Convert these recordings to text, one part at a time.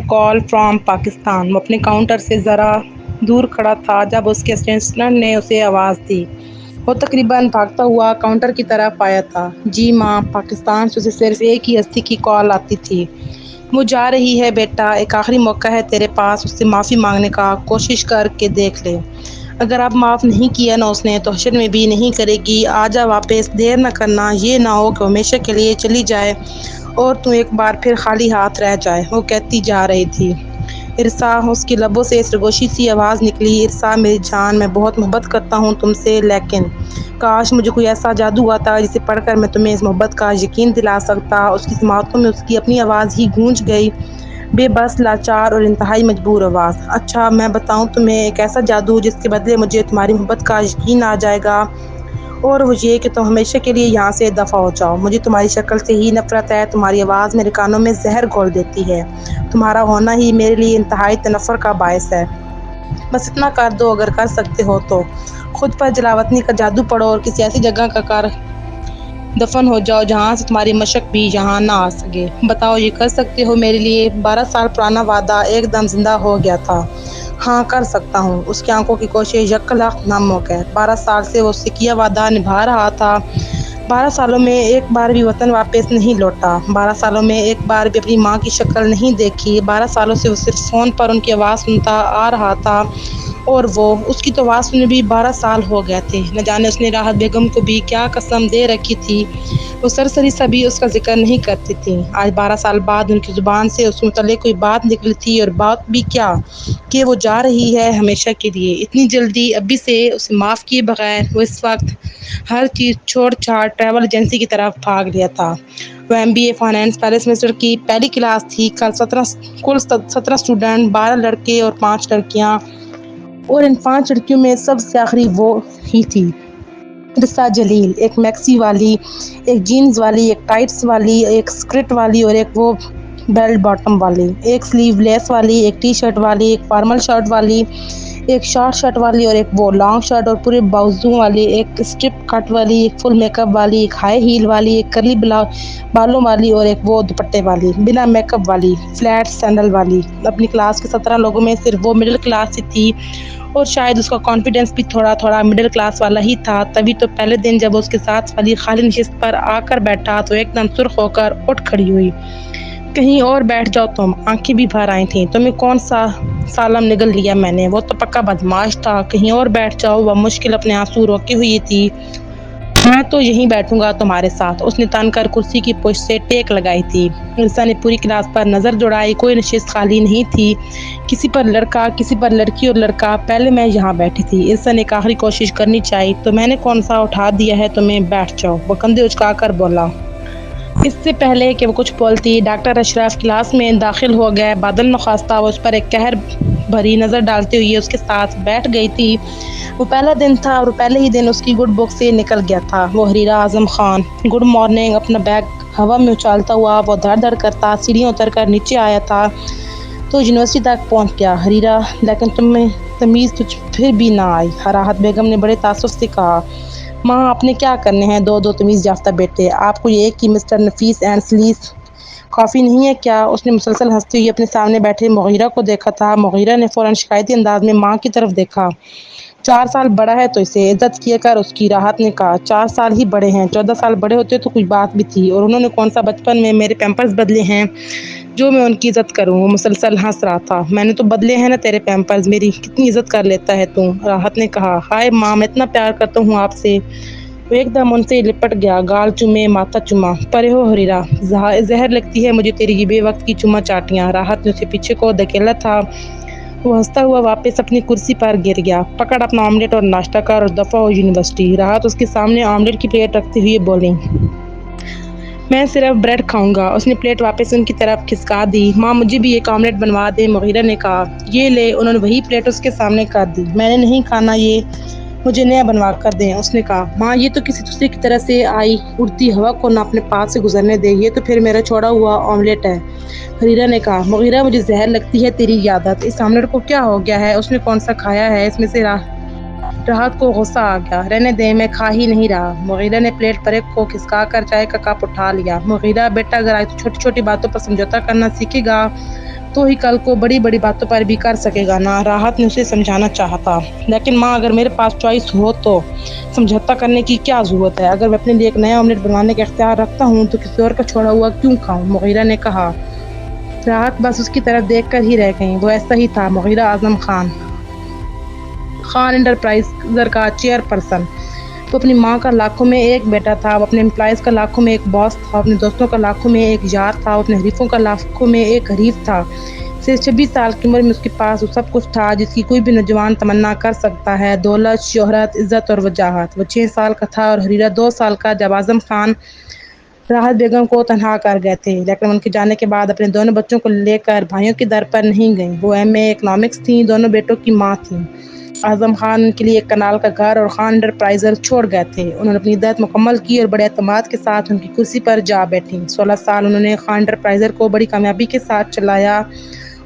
Call from Pakistan. وہ اپنے counter سے ذرا دور کھڑا تھا جب اس کے اسسٹنٹ نے اسے آواز دی۔ وہ تقریباً بھاگتا ہوا کاؤنٹر کی طرف آیا تھا۔ جی ماں، پاکستان سے اسے صرف ایک ہی ہستی کی کال آتی تھی۔ وہ جا رہی ہے بیٹا، ایک آخری موقع ہے تیرے پاس، اس سے معافی مانگنے کا، کوشش کر کے دیکھ لے۔ اگر اب معاف نہیں کیا نا اس نے تو حشر میں بھی نہیں کرے گی۔ آجا واپس، دیر نہ کرنا، یہ نہ ہو کہ وہ ہمیشہ کے لیے چلی جائے اور تو ایک بار پھر خالی ہاتھ رہ جائے۔ وہ کہتی جا رہی تھی۔ ارسا، اس کی لبوں سے سرگوشی سی آواز نکلی۔ ارسا میری جان، میں بہت محبت کرتا ہوں تم سے، لیکن کاش مجھے کوئی ایسا جادو آتا جسے پڑھ کر میں تمہیں اس محبت کا یقین دلا سکتا۔ اس کی سماعتوں میں اس کی اپنی آواز ہی گونج گئی، بے بس، لاچار اور انتہائی مجبور آواز۔ اچھا میں بتاؤں تمہیں ایک ایسا جادو جس کے بدلے مجھے تمہاری محبت کا یقین آ جائے گا، اور وہ یہ کہ تم ہمیشہ کے لیے یہاں سے دفع ہو جاؤ۔ مجھے تمہاری شکل سے ہی نفرت ہے، تمہاری آواز میرے کانوں میں زہر گھول دیتی ہے، تمہارا ہونا ہی میرے لیے انتہائی تنفر کا باعث ہے۔ بس اتنا کر دو اگر کر سکتے ہو تو، خود پر جلاوطنی کا جادو پڑو اور کسی ایسی جگہ کا کر دفن ہو جاؤ جہاں سے تمہاری مشق بھی یہاں نہ آ سکے۔ بتاؤ یہ کر سکتے ہو میرے لیے؟ 12 سال پرانا وعدہ ایک دم زندہ ہو گیا تھا۔ ہاں کر سکتا ہوں۔ اس کی آنکھوں کی کوشش یک لخت نم ہو گئے۔ 12 سال سے وہ اس سے کیا وعدہ نبھا رہا تھا۔ 12 سالوں میں ایک بار بھی وطن واپس نہیں لوٹا۔ 12 سالوں میں ایک بار بھی اپنی ماں کی شکل نہیں دیکھی۔ 12 سالوں سے وہ صرف فون پر ان کی آواز سنتا آ رہا تھا، اور وہ اس کی تو آواز سنے بھی 12 سال ہو گئے تھے۔ نہ جانے اس نے راحت بیگم کو بھی کیا قسم دے رکھی تھی، وہ سرسری سا بھی اس کا ذکر نہیں کرتی تھی۔ آج 12 سال بعد ان کی زبان سے اس متعلق کوئی بات نکلی تھی، اور بات بھی کیا کہ وہ جا رہی ہے ہمیشہ کے لیے، اتنی جلدی، ابھی سے اسے معاف کیے بغیر۔ وہ اس وقت ہر چیز چھوڑ چھاڑ ٹریول ایجنسی کی طرف بھاگ لیا تھا۔ وہ MBA فائنانس پہلے سیمسٹر کی پہلی کلاس تھی۔ کل 17 اسٹوڈنٹ، 12 لڑکے اور 5 لڑکیاں، اور ان 5 لڑکیوں میں سب سے آخری وہ ہی تھی، ارسا جلیل۔ ایک میکسی والی، ایک جینز والی، ایک ٹائٹس والی، ایک سکرٹ والی اور ایک وہ بیلٹ باٹم والی، ایک سلیو لیس والی، ایک ٹی شرٹ والی، ایک فارمل شرٹ والی، ایک شارٹ شرٹ والی اور ایک وہ لانگ شرٹ اور پورے بازو والی، ایک اسٹرپ کٹ والی، ایک فل میک اپ والی، ایک ہائی ہیل والی، ایک کرلی بالوں والی اور ایک وہ دوپٹے والی، بنا میک اپ والی، فلیٹ سینڈل والی۔ اپنی کلاس کے 17 لوگوں میں صرف وہ مڈل کلاس ہی تھی، اور شاید اس کا کانفیڈنس بھی تھوڑا تھوڑا مڈل کلاس والا ہی تھا۔ تبھی تو پہلے دن جب اس کے ساتھ والی خالی نشست پر آ کر بیٹھا تو ایک دم سرخ ہو کر اٹھ کھڑی ہوئی۔ کہیں اور بیٹھ جاؤ تم۔ آنکھیں بھی بھر آئی تھیں۔ تمہیں کون سا سالم نگل لیا میں نے؟ وہ تو پکا بدماش تھا۔ کہیں اور بیٹھ جاؤ۔ وہ مشکل اپنے آنسو روکے ہوئی تھی۔ میں تو یہیں بیٹھوں گا تمہارے ساتھ۔ اس نے تن کر کرسی کی پشت سے ٹیک لگائی تھی۔ ارسا نے پوری کلاس پر نظر دوڑائی، کوئی نشست خالی نہیں تھی، کسی پر لڑکا، کسی پر لڑکی اور لڑکا۔ پہلے میں یہاں بیٹھی تھی۔ ارسا نے ایک آخری کوشش کرنی چاہی۔ تو میں نے کون سا اٹھا دیا ہے تمہیں؟ بیٹھ جاؤ، وہ کندھے اچکا کر بولا۔ اس سے پہلے کہ وہ کچھ بولتی، ڈاکٹر اشرف کلاس میں داخل ہو گئے۔ بادل نخواستہ وہ اس پر ایک قہر بھری نظر ڈالتے ہوئے اس کے ساتھ بیٹھ گئی تھی۔ وہ پہلا دن تھا اور پہلے ہی دن اس کی گڈ بک سے نکل گیا تھا۔ وہ حریرہ اعظم خان، گڈ مارننگ۔ اپنا بیگ ہوا میں اچھالتا ہوا وہ دھڑ دھڑ کرتا سیڑھیاں اتر کر نیچے آیا تھا تو یونیورسٹی تک پہنچ گیا۔ حریرہ، لیکن تمہیں تمیز تجھ پھر بھی نہ آئی، راحت بیگم نے بڑے تعصب سے کہا۔ ماں، آپ نے کیا کرنے ہیں 2 تمیز یافتہ بیٹے؟ آپ کو یہ ایک ہی مسٹر نفیس اینڈ سلیس کافی نہیں ہے کیا؟ اس نے مسلسل ہنستے ہوئے اپنے سامنے بیٹھے مغیرہ کو دیکھا تھا۔ مغیرہ نے فوراً شکایتی انداز میں ماں کی طرف دیکھا۔ 4 سال بڑا ہے تو اسے عزت کیا کر، اس کی۔ راحت نے کہا۔ 4 سال ہی بڑے ہیں، 14 سال بڑے ہوتے تو کوئی بات بھی تھی، اور انہوں نے کون سا بچپن میں میرے پیمپرز بدلے ہیں جو میں ان کی عزت کروں؟ وہ مسلسل ہنس رہا تھا۔ میں نے تو بدلے ہیں نا تیرے پیمپرز، میری کتنی عزت کر لیتا ہے تو؟ راحت نے کہا۔ ہائے ماں، میں اتنا پیار کرتا ہوں آپ سے۔ وہ ایک دم ان سے لپٹ گیا، گال چومے، ماتھا چوما۔ پرے ہو حریرہ، زہر لگتی ہے مجھے تیری یہ بے وقت کی چوما چاٹیاں۔ راحت نے اسے پیچھے کو دھکیلا تھا۔ وہ ہنستا ہوا واپس اپنی کرسی پر گر گیا۔ پکڑ اپنا آملیٹ اور ناشتہ کر اور دفع ہو یونیورسٹی۔ راحت اس کے سامنے آملیٹ کی پلیٹ رکھتے ہوئے بولی۔ میں صرف بریڈ کھاؤں گا۔ اس نے پلیٹ واپس ان کی طرف کھسکا دی۔ ماں، مجھے بھی ایک آملیٹ بنوا دے، مغیرہ نے کہا۔ یہ لے۔ انہوں نے وہی پلیٹ اس کے سامنے کر دی۔ میں نے نہیں کھانا یہ، مجھے نیا بنوا کر دیں، اس نے کہا۔ ماں، یہ تو کسی دوسرے کی طرح سے آئی اڑتی ہوا کو نہ اپنے پاس سے گزرنے دے، یہ تو پھر میرا چھوڑا ہوا آملیٹ ہے، حریرہ نے کہا۔ مغیرہ، مجھے زہر لگتی ہے تیری عادت۔ اس آملیٹ کو کیا ہو گیا ہے؟ اس نے کون سا کھایا ہے؟ اس میں سے راحت کو غصہ آ گیا۔ رہنے دیں، میں کھا ہی نہیں رہا۔ مغیرہ نے پلیٹ پر ایک کو کھسکا کر چائے کا کپ اٹھا لیا۔ مغیرہ بیٹا اگر آج چھوٹی چھوٹی باتوں پر سمجھوتا کرنا سیکھے گا تو ہی کل کو بڑی بڑی باتوں پر بھی کر سکے گا نا۔ راحت نے اسے سمجھانا چاہا تھا، لیکن ماں اگر میرے پاس چوائس ہو تو سمجھوتا کرنے کی کیا ضرورت ہے؟ اگر میں اپنے لیے ایک نیا آملیٹ بنوانے کا اختیار رکھتا ہوں تو کسی اور کا چھوڑا ہوا کیوں کھاؤں؟ مغیرہ نے کہا۔ راحت بس اس کی طرف دیکھ کر ہی رہ گئی۔ وہ ایسا ہی تھا، مغیرہ اعظم خان انٹرپرائزر کا چیئر پرسن۔ وہ اپنی ماں کا لاکھوں میں ایک بیٹا تھا، وہ اپنے امپلائیز کا لاکھوں میں ایک باس تھا، اپنے دوستوں کا لاکھوں میں ایک یار تھا، وہ اپنے حریفوں کا لاکھوں میں ایک حریف تھا۔ صرف 26 سال کی عمر میں اس کے پاس وہ سب کچھ تھا جس کی کوئی بھی نوجوان تمنا کر سکتا ہے: دولت، شہرت، عزت اور وجاہت۔ وہ 6 سال کا تھا اور حریرہ 2 سال کا جب اعظم خان راحت بیگم کو تنہا کر گئے تھے، لیکن ان کے جانے کے بعد اپنے دونوں بچوں کو لے کر بھائیوں کے در پر نہیں گئیں۔ وہ ایم اے اکنامکس تھیں، دونوں بیٹوں کی ماں تھیں۔ اعظم خان ان کے لیے ایک کنال کا گھر اور خان انٹرپرائزر چھوڑ گئے تھے۔ انہوں نے اپنی عدت مکمل کی اور بڑے اعتماد کے ساتھ ان کی کرسی پر جا بیٹھیں۔ 16 سال انہوں نے خان انٹرپرائزر کو بڑی کامیابی کے ساتھ چلایا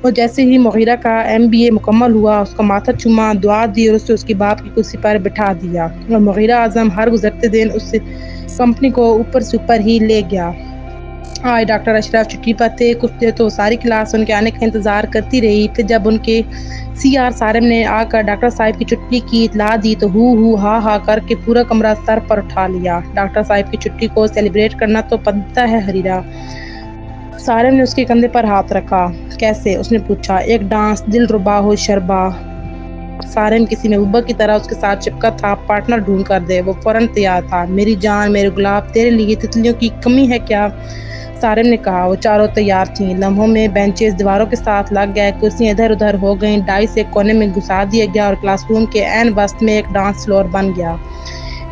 اور جیسے ہی مغیرہ کا MBA مکمل ہوا، اس کا ماتھا چوما، دعا دی اور اسے اس کے باپ کی کرسی پر بٹھا دیا، اور مغیرہ اعظم ہر گزرتے دن اس کمپنی کو اوپر سے اوپر ہی لے گیا۔ آج ڈاکٹر اشرف چھٹی پر تھے۔ کچھ دیر تو ساری کلاس ان کے آنے کا انتظار کرتی رہی۔ پھر جب ان کے CR سارم نے آ کر ڈاکٹر صاحب کی چھٹی کی اطلاع دی تو ہو ہا ہا کر کے پورا کمرہ سر پر اٹھا لیا۔ ڈاکٹر صاحب کی چھٹی کو سیلیبریٹ کرنا تو بنتا ہے حریرہ۔ سارم نے اس کے کندھے پر ہاتھ رکھا۔ کیسے؟ اس نے پوچھا۔ ایک ڈانس، دل ربا ہو شربا۔ سارم کسی محبوبہ کی طرح اس کے ساتھ چپکا تھا۔ پارٹنر ڈھونڈ کر دے۔ وہ فوراً تیار تھا۔ میری جان، میرے گلاب، تیرے لیے تتلیوں کی کمی ہے کیا؟ سارم نے کہا۔ وہ چاروں تیار تھیں۔ لمحوں میں بینچز دیواروں کے ساتھ لگ گئے، کرسیاں ادھر ادھر ہو گئیں، ڈائس ایک کونے میں گھسا دیا گیا اور کلاس روم کے عین وسط میں ایک ڈانس فلور بن گیا۔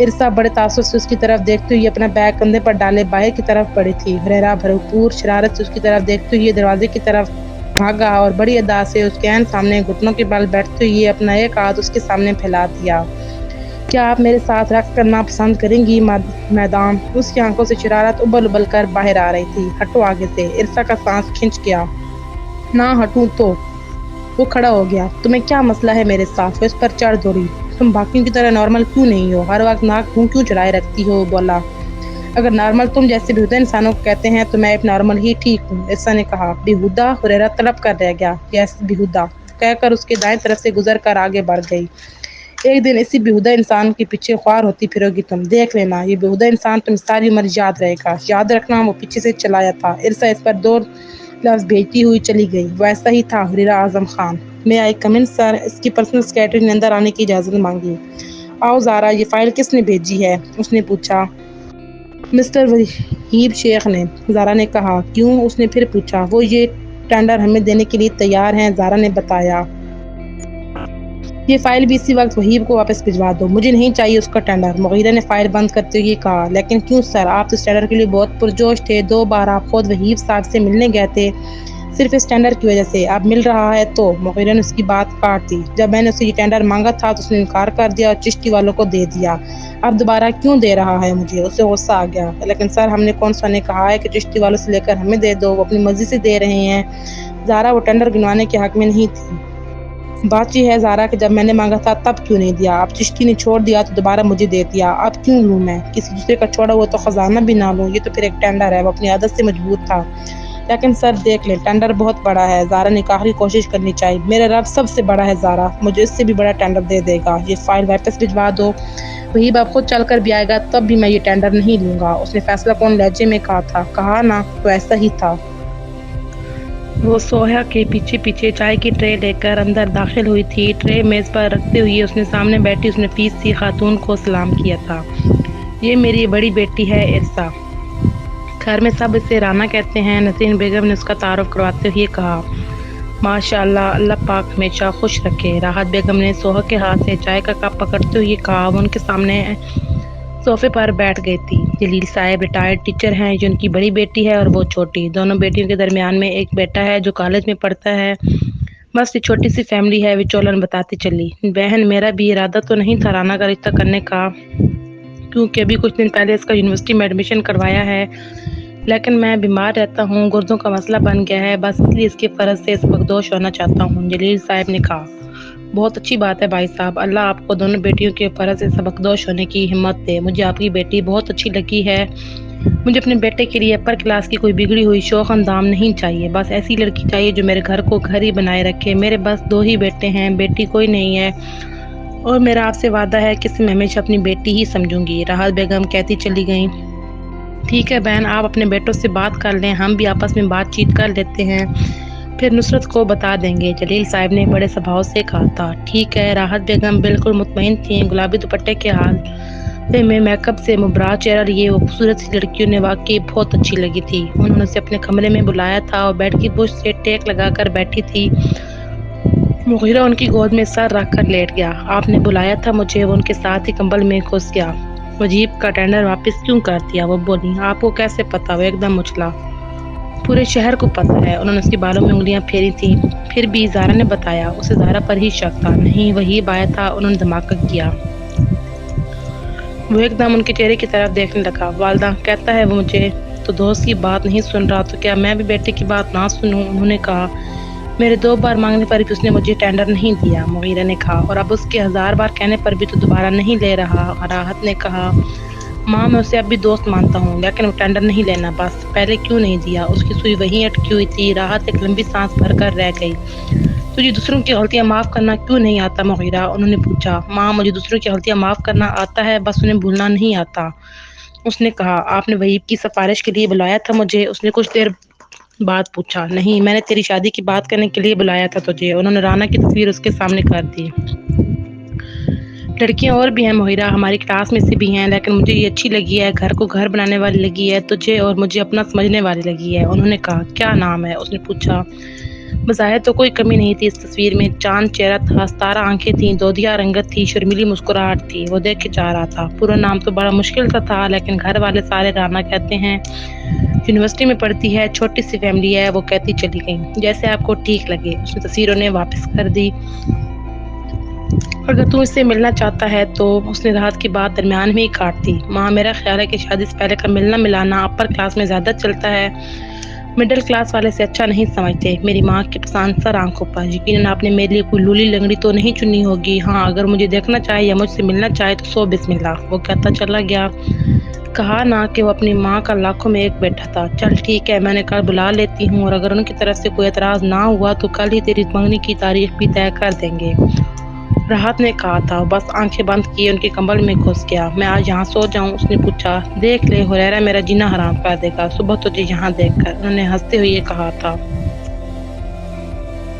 ارسا بڑے تعصب سے اس کی طرف دیکھتے ہوئے اپنا بیگ کندھے پر ڈالے باہر کی طرف بڑھی تھی۔ حریرہ بھرپور شرارت سے اس کی طرف دیکھتے ہوئے دروازے کی طرف بھاگا اور بڑی ادا سے اس کے عین سامنے گھٹنوں کے بل بیٹھتے ہوئے اپنا ایک ہاتھ اس کے سامنے پھیلا دیا۔ کیا آپ میرے ساتھ رقص کرنا پسند کریں گی میڈم؟ اس کی آنکھوں سے شرارت ابل ابل کر باہر آ رہی تھی۔ ہٹو آگے سے۔ ارسا کا سانس کھنچ گیا۔ نہ ہٹوں تو؟ وہ کھڑا ہو گیا۔ تمہیں کیا مسئلہ ہے میرے ساتھ؟ وہ اس پر چڑھ دوڑی۔ تم باقیوں کی طرح نارمل کیوں نہیں ہو؟ ہر وقت ناک منہ کیوں چڑھائے رکھتی ہو؟ بولا۔ اگر نارمل تم جیسے بیہودہ انسانوں کو کہتے ہیں تو میں ایک نارمل ہی ٹھیک ہوں، ارسا نے کہا۔ بیہودہ؟ حریرہ تڑپ کر رہ گیا۔ یس، بیہودہ، کہہ کر اس کے دائیں طرف سے گزر کر آگے بڑھ گئی۔ ایک دن اسی بیہودہ انسان کے پیچھے خوار ہوتی پھرو گی تم، دیکھ لینا۔ یہ بیہودہ انسان تمہیں ساری عمر یاد رہے گا۔ یاد رکھنا، وہ پیچھے سے چلایا تھا۔ ارسا اس پر 2 لفظ بھیجتی ہوئی چلی گئی۔ وہ ایسا ہی تھا، حریرہ اعظم خان۔ میں آئی کم ان سر؟ اس کی پرسنل سیکرٹری نے اندر آنے کی اجازت مانگی۔ آؤ زارا، یہ فائل کس نے بھیجی ہے؟ اس نے پوچھا۔ مسٹر وحیب شیخ نے، زارا نے کہا۔ کیوں؟ اس نے پھر پوچھا۔ وہ یہ ٹینڈر ہمیں دینے کے لیے تیار ہیں، زارا نے بتایا۔ یہ فائل بھی اسی وقت وحیب کو واپس بھجوا دو۔ مجھے نہیں چاہیے اس کا ٹینڈر، مغیرہ نے فائل بند کرتے ہوئے کہا۔ لیکن کیوں سر؟ آپ تو اس ٹینڈر کے لیے بہت پرجوش تھے۔ 2 بار آپ خود وحیب صاحب سے ملنے گئے تھے، صرف اس ٹینڈر کی وجہ سے۔ اب مل رہا ہے تو؟ مغیرہ نے اس کی بات کاٹ دی۔ جب میں نے اسے یہ ٹینڈر مانگا تھا تو اس نے انکار کر دیا اور چشتی والوں کو دے دیا۔ اب دوبارہ کیوں دے رہا ہے مجھے؟ اسے غصہ آ گیا۔ لیکن سر، ہم نے کون سا نے کہا ہے کہ چشتی والوں سے لے کر ہمیں دے دو؟ وہ اپنی مرضی سے دے رہے ہیں۔ زارا، وہ ٹینڈر گنوانے کے حق میں نہیں تھی۔ بات یہ ہے زارا کہ جب میں نے مانگا تھا تب کیوں نہیں دیا؟ اب چشتی نے چھوڑ دیا تو دوبارہ مجھے دے دیا۔ اب کیوں لوں میں؟ کسی دوسرے کا چھوڑا ہوا تو خزانہ بھی نہ لوں؟ یہ تو پھر ایک ٹینڈر ہے۔ وہ اپنی عادت سے مجبور تھا۔ لیکن سر دیکھ لیں، ٹینڈر بہت بڑا ہے۔ زارا نے آخری کوشش کرنی چاہیے۔ میرا رب سب سے بڑا ہے زارا، مجھے اس سے بھی بڑا ٹینڈر دے دے گا۔ یہ فائل واپس بھجوا دو۔ وحیب اب خود چل کر بھی آئے گا تب بھی میں یہ ٹینڈر نہیں لوں گا، اس نے فیصلہ کن لہجے میں کہا تھا۔ کہا نا، تو ایسا ہی تھا۔ وہ سوہا کے پیچھے پیچھے چائے کی ٹرے لے کر اندر داخل ہوئی تھی۔ ٹرے میز پر رکھتے ہوئے اس نے سامنے بیٹھی اس نفیس سی خاتون کو سلام کیا تھا۔ یہ میری بڑی بیٹی ہے ارسا، گھر میں سب اسے رانا کہتے ہیں، نسرین بیگم نے اس کا تعارف کرواتے ہوئے کہا۔ ماشاء اللہ، اللہ پاک ہمیشہ خوش رکھے، راحت بیگم نے سوہا کے ہاتھ سے چائے کا کپ پکڑتے ہوئے کہا۔ وہ ان کے سامنے صوفے پر بیٹھ گئی تھی۔ جلیل صاحب ریٹائرڈ ٹیچر ہیں، یہ ان کی بڑی بیٹی ہے اور وہ چھوٹی۔ دونوں بیٹیوں کے درمیان میں ایک بیٹا ہے جو کالج میں پڑھتا ہے۔ بس یہ چھوٹی سی فیملی ہے، وچولن بتاتی چلی۔ بہن، میرا بھی ارادہ تو نہیں تھا رانا کا رشتہ کرنے کا، کیونکہ ابھی کچھ دن پہلے اس کا یونیورسٹی میں ایڈمیشن کروایا ہے، لیکن میں بیمار رہتا ہوں، گردوں کا مسئلہ بن گیا ہے، بس اس لیے اس کے فرض سے اس وقت دوش ہونا چاہتا ہوں، جلیل صاحب نے کہا۔ بہت اچھی بات ہے بھائی صاحب، اللہ آپ کو دونوں بیٹیوں کے فرض سے سبکدوش ہونے کی ہمت دے۔ مجھے آپ کی بیٹی بہت اچھی لگی ہے۔ مجھے اپنے بیٹے کے لیے اپر کلاس کی کوئی بگڑی ہوئی شوخ اندام نہیں چاہیے، بس ایسی لڑکی چاہیے جو میرے گھر کو گھر ہی بنائے رکھے۔ میرے بس 2 ہی بیٹے ہیں، بیٹی کوئی نہیں ہے، اور میرا آپ سے وعدہ ہے کہ میں ہمیشہ اپنی بیٹی ہی سمجھوں گی۔ راحت بیگم کہتی چلی گئیں، ٹھیک ہے بہن، آپ اپنے بیٹوں سے بات کر لیں، ہم بھی آپس میں بات چیت کر لیتے ہیں، پھر نصرت کو بتا دیں گے، جلیل صاحب نے بڑے سبھاؤ سے کہا تھا۔ ٹھیک ہے، راحت بیگم بالکل مطمئن تھیں۔ گلابی دوپٹے کے حال میں میک اپ سے مبرا چہرہ لیے وہ خوبصورت سی لڑکی انہیں واقعی بہت اچھی لگی تھی۔ انہوں نے اسے اپنے کمرے میں بلایا تھا اور بیڈ کی پشت سے ٹیک لگا کر بیٹھی تھی۔ مغیرہ ان کی گود میں سر رکھ کر لیٹ گیا۔ آپ نے بلایا تھا مجھے، وہ ان کے ساتھ ہی کمبل میں گھس گیا۔ وہ جیپ کا ٹینڈر واپس کیوں کر دیا؟ وہ بولی۔ آپ کو کیسے پتا؟ وہ ایک دم اچھلا۔ پورے شہر کو پتا ہے۔ انہوں نے اس کے بالوں میں انگلیاں پھیری تھیں۔ پھر بھی زارا نے بتایا۔ اسے زارا پر ہی شک تھا۔ نہیں، وہی بایا تھا۔ انہوں نے دھماکہ کیا۔ وہ ایک دم ان کے چہرے کی طرف دیکھنے لگا۔ والدہ کہتا ہے وہ مجھے تو دوست کی بات نہیں سن رہا، تو کیا میں بھی بیٹے کی بات نہ سنوں؟ انہوں نے کہا۔ میرے 2 بار مانگنے پر بھی اس نے مجھے ٹینڈر نہیں دیا، مغیرہ نے کہا، اور اب اس کے 1000 بار کہنے پر بھی تو دوبارہ نہیں لے رہا۔ راحت نے کہا، ماں میں اسے اب بھی دوست مانتا ہوں، لیکن وہ ٹینڈر نہیں لینا، بس پہلے کیوں نہیں دیا؟ اس کی سوئی وہیں اٹکی ہوئی تھی۔ راحت ایک لمبی سانس بھر کر رہ گئی۔ تجھے دوسروں کی غلطیاں معاف کرنا کیوں نہیں آتا مغیرہ؟ انہوں نے پوچھا۔ ماں مجھے دوسروں کی غلطیاں معاف کرنا آتا ہے، بس انہیں بھولنا نہیں آتا۔ اس نے کہا۔ آپ نے وہیب کی سفارش کے لیے بلایا تھا مجھے؟ اس نے کچھ دیر بعد پوچھا۔ نہیں، میں نے تیری شادی کی بات کرنے کے لیے بلایا تھا تجھے۔ انہوں نے رانا کی تصویر اس کے سامنے کر دی۔ لڑکیاں اور بھی ہیں مغیرہ، ہماری کلاس میں سے بھی ہیں، لیکن مجھے یہ اچھی لگی ہے، گھر کو گھر بنانے والی لگی ہے، تجھے اور مجھے اپنا سمجھنے والی لگی ہے۔ انہوں نے کہا۔ کیا نام ہے؟ اس نے پوچھا۔ بظاہر تو کوئی کمی نہیں تھی اس تصویر میں، چاند چہرہ تھا، ستارہ آنکھیں تھیں، دودھیا رنگت تھی، شرمیلی مسکراہٹ تھی۔ وہ دیکھ کے چاہ رہا تھا۔ پورا نام تو بڑا مشکل سا تھا، لیکن گھر والے سارے رانا کہتے ہیں۔ یونیورسٹی میں پڑھتی ہے، چھوٹی سی فیملی ہے، وہ کہتی چلی گئی۔ جیسے آپ کو ٹھیک لگے۔ اس نے تصویر انہیں واپس کر دی۔ اگر تم اس سے ملنا چاہتا ہے تو۔ اس نے راحت کی بات درمیان میں ہی کاٹ دی۔ ماں میرا خیال ہے کہ شادی سے پہلے کا ملنا ملانا اپر کلاس میں زیادہ چلتا ہے، مڈل کلاس والے سے اچھا نہیں سمجھتے۔ میری ماں کی پسند سر آنکھوں پر، یقیناً آپ نے میرے لیے کوئی لولی لنگڑی تو نہیں چنی ہوگی۔ ہاں، اگر مجھے دیکھنا چاہے یا مجھ سے ملنا چاہے تو سو بسم اللہ۔ وہ کہتا چلا گیا۔ کہا نا کہ وہ اپنی ماں کا لاکھوں میں ایک بیٹا تھا۔ چل ٹھیک ہے، میں نے کل بلا لیتی ہوں، اور اگر ان کی طرف سے کوئی اعتراض نہ ہوا تو کل ہی تیری منگنی کی تاریخ بھی طے کر دیں گے۔ راحت نے کہا تھا۔ بس آنکھیں بند کیے ان کے کمبل میں گھس گیا۔ میں آج یہاں سو جاؤں؟ اس نے پوچھا۔ دیکھ لے، ہریرہ میرا جینا حرام کر دے گا صبح تجھے یہاں دیکھ کر، انہوں نے ہنستے ہوئے کہا تھا۔